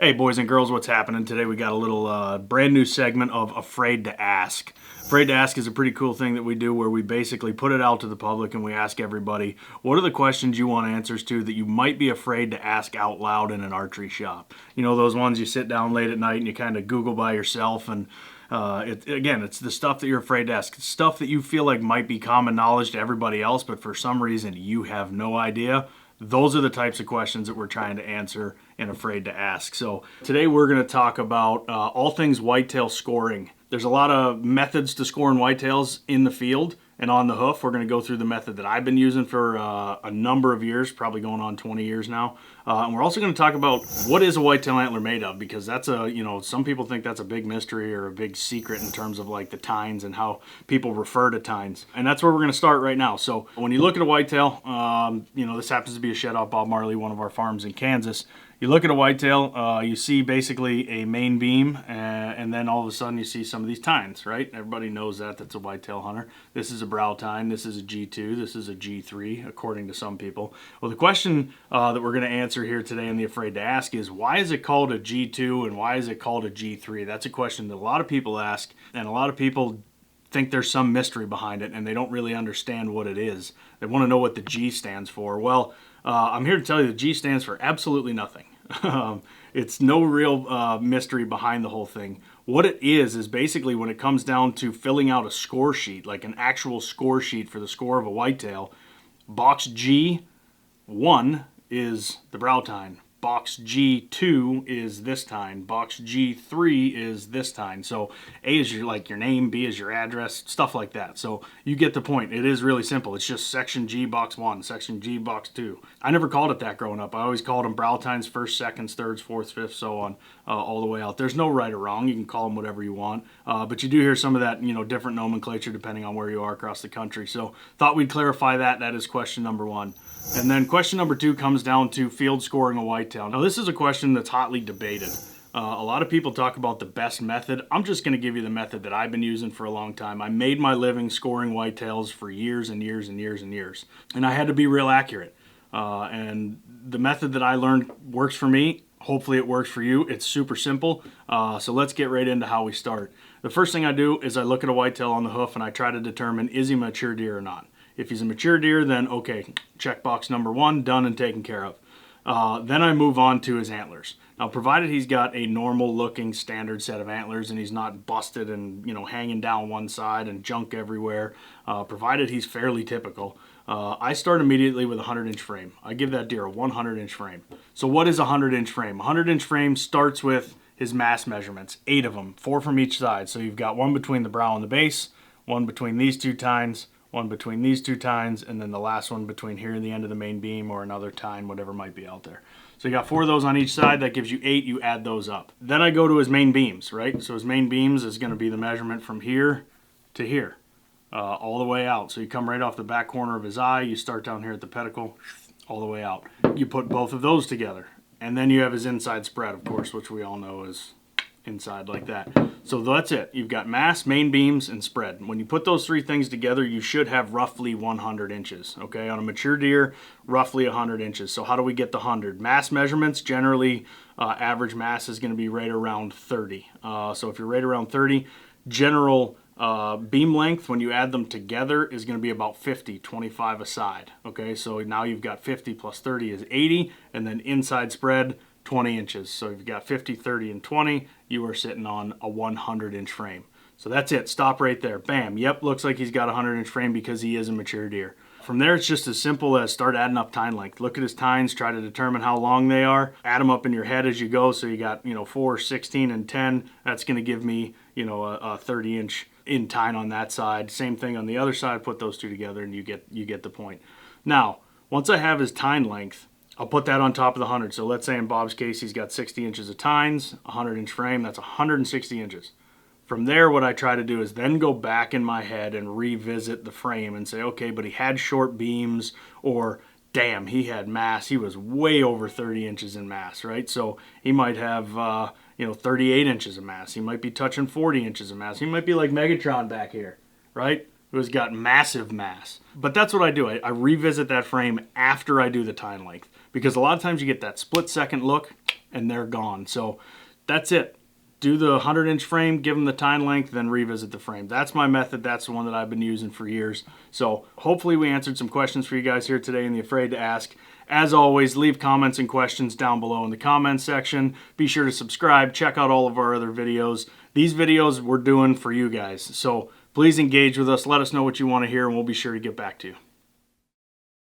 Hey boys and girls, what's happening? Today we got a little brand new segment of Afraid to Ask. Afraid to Ask is a pretty cool thing that we do where we basically put it out to the public and we ask everybody, what are the questions you want answers to that you might be afraid to ask out loud in an archery shop? You know, those ones you sit down late at night and you kind of Google by yourself, and it's the stuff that you're afraid to ask. It's stuff that you feel like might be common knowledge to everybody else, but for some reason you have no idea. Those are the types of questions that we're trying to answer and afraid to ask. So today we're going to talk about all things whitetail scoring. There's a lot of methods to scoring whitetails in the field and on the hoof. We're going to go through the method that I've been using for a number of years, probably going on 20 years now. And we're also going to talk about what is a whitetail antler made of, because that's some people think that's a big mystery or a big secret in terms of like the tines and how people refer to tines. And that's where we're going to start right now. So when you look at a whitetail, this happens to be a shed off Bob Marley, one of our farms in Kansas. You look at a whitetail, you see basically a main beam, and then all of a sudden you see some of these tines, right? Everybody knows that that's a whitetail hunter. This is a brow tine, this is a G2, this is a G3, according to some people. Well, the question that we're going to answer here today in the Afraid to Ask is, why is it called a G2 and why is it called a G3? That's a question that a lot of people ask, and a lot of people think there's some mystery behind it and they don't really understand what it is. They want to know what the G stands for. Well, I'm here to tell you the G stands for absolutely nothing. It's no real mystery behind the whole thing. What it is basically when it comes down to filling out a score sheet, like an actual score sheet for the score of a whitetail, box G1 is the brow tine. Box G2 is this tine. Box G3 is this tine. So A is your name, B is your address, stuff like that. So you get the point. It is really simple. It's just section G, box 1, section G, box 2. I never called it that growing up. I always called them brow tines, first, seconds, thirds, fourths, fifths, so on, all the way out. There's no right or wrong. You can call them whatever you want. But you do hear some of that, different nomenclature depending on where you are across the country. So thought we'd clarify that. That is question number 1. And then question number 2 comes down to field scoring a whitetail. Now this is a question that's hotly debated. A lot of people talk about the best method. I'm just going to give you the method that I've been using for a long time. I made my living scoring whitetails for years and years and years and years. And I had to be real accurate. And the method that I learned works for me. Hopefully it works for you. It's super simple. So let's get right into how we start. The first thing I do is I look at a whitetail on the hoof and I try to determine, is he a mature deer or not? If he's a mature deer, then okay, checkbox number 1, done and taken care of. Then I move on to his antlers. Now, provided he's got a normal looking standard set of antlers and he's not busted and hanging down one side and junk everywhere, provided he's fairly typical, I start immediately with a 100-inch frame. I give that deer a 100-inch frame. So what is a 100-inch frame? A 100-inch frame starts with his mass measurements, 8 of them, 4 from each side. So you've got one between the brow and the base, one between these two tines, one between these two tines, and then the last one between here and the end of the main beam or another tine, whatever might be out there. So you got 4 of those on each side. That gives you 8. You add those up. Then I go to his main beams, right? So his main beams is going to be the measurement from here to here, all the way out. So you come right off the back corner of his eye. You start down here at the pedicle, all the way out. You put both of those together. And then you have his inside spread, of course, which we all know is inside like that. So that's it. You've got mass, main beams, and spread. When you put those 3 things together, you should have roughly 100 inches. Okay, on a mature deer, roughly 100 inches. So how do we get the 100? Mass measurements, generally average mass is going to be right around 30. So if you're right around 30, general beam length, when you add them together, is going to be about 50, 25 a side. Okay, so now you've got 50 plus 30 is 80, and then inside spread, 20 inches. So if you've got 50, 30, and 20, you are sitting on a 100-inch frame. So that's it. Stop right there. Bam. Yep, looks like he's got a 100-inch frame because he is a mature deer. From there, it's just as simple as start adding up tine length. Look at his tines, try to determine how long they are. Add them up in your head as you go. So you got, 4, 16, and 10. That's going to give me, a 30-inch in tine on that side. Same thing on the other side. Put those 2 together and you get the point. Now, once I have his tine length, I'll put that on top of the 100. So let's say in Bob's case, he's got 60 inches of tines, 100-inch frame. That's 160 inches. From there, what I try to do is then go back in my head and revisit the frame and say, okay, but he had short beams, or damn, he had mass. He was way over 30 inches in mass, right? So he might have, 38 inches of mass. He might be touching 40 inches of mass. He might be like Megatron back here, right? Who's got massive mass. But that's what I do. I revisit that frame after I do the tine length. because a lot of times you get that split second look and they're gone. So that's it. Do the 100-inch frame, give them the tine length, then revisit the frame. That's my method. That's the one that I've been using for years. So hopefully we answered some questions for you guys here today in the Afraid to Ask. As always, leave comments and questions down below in the comments section. Be sure to subscribe. Check out all of our other videos. These videos we're doing for you guys. So please engage with us. Let us know what you want to hear, and we'll be sure to get back to you.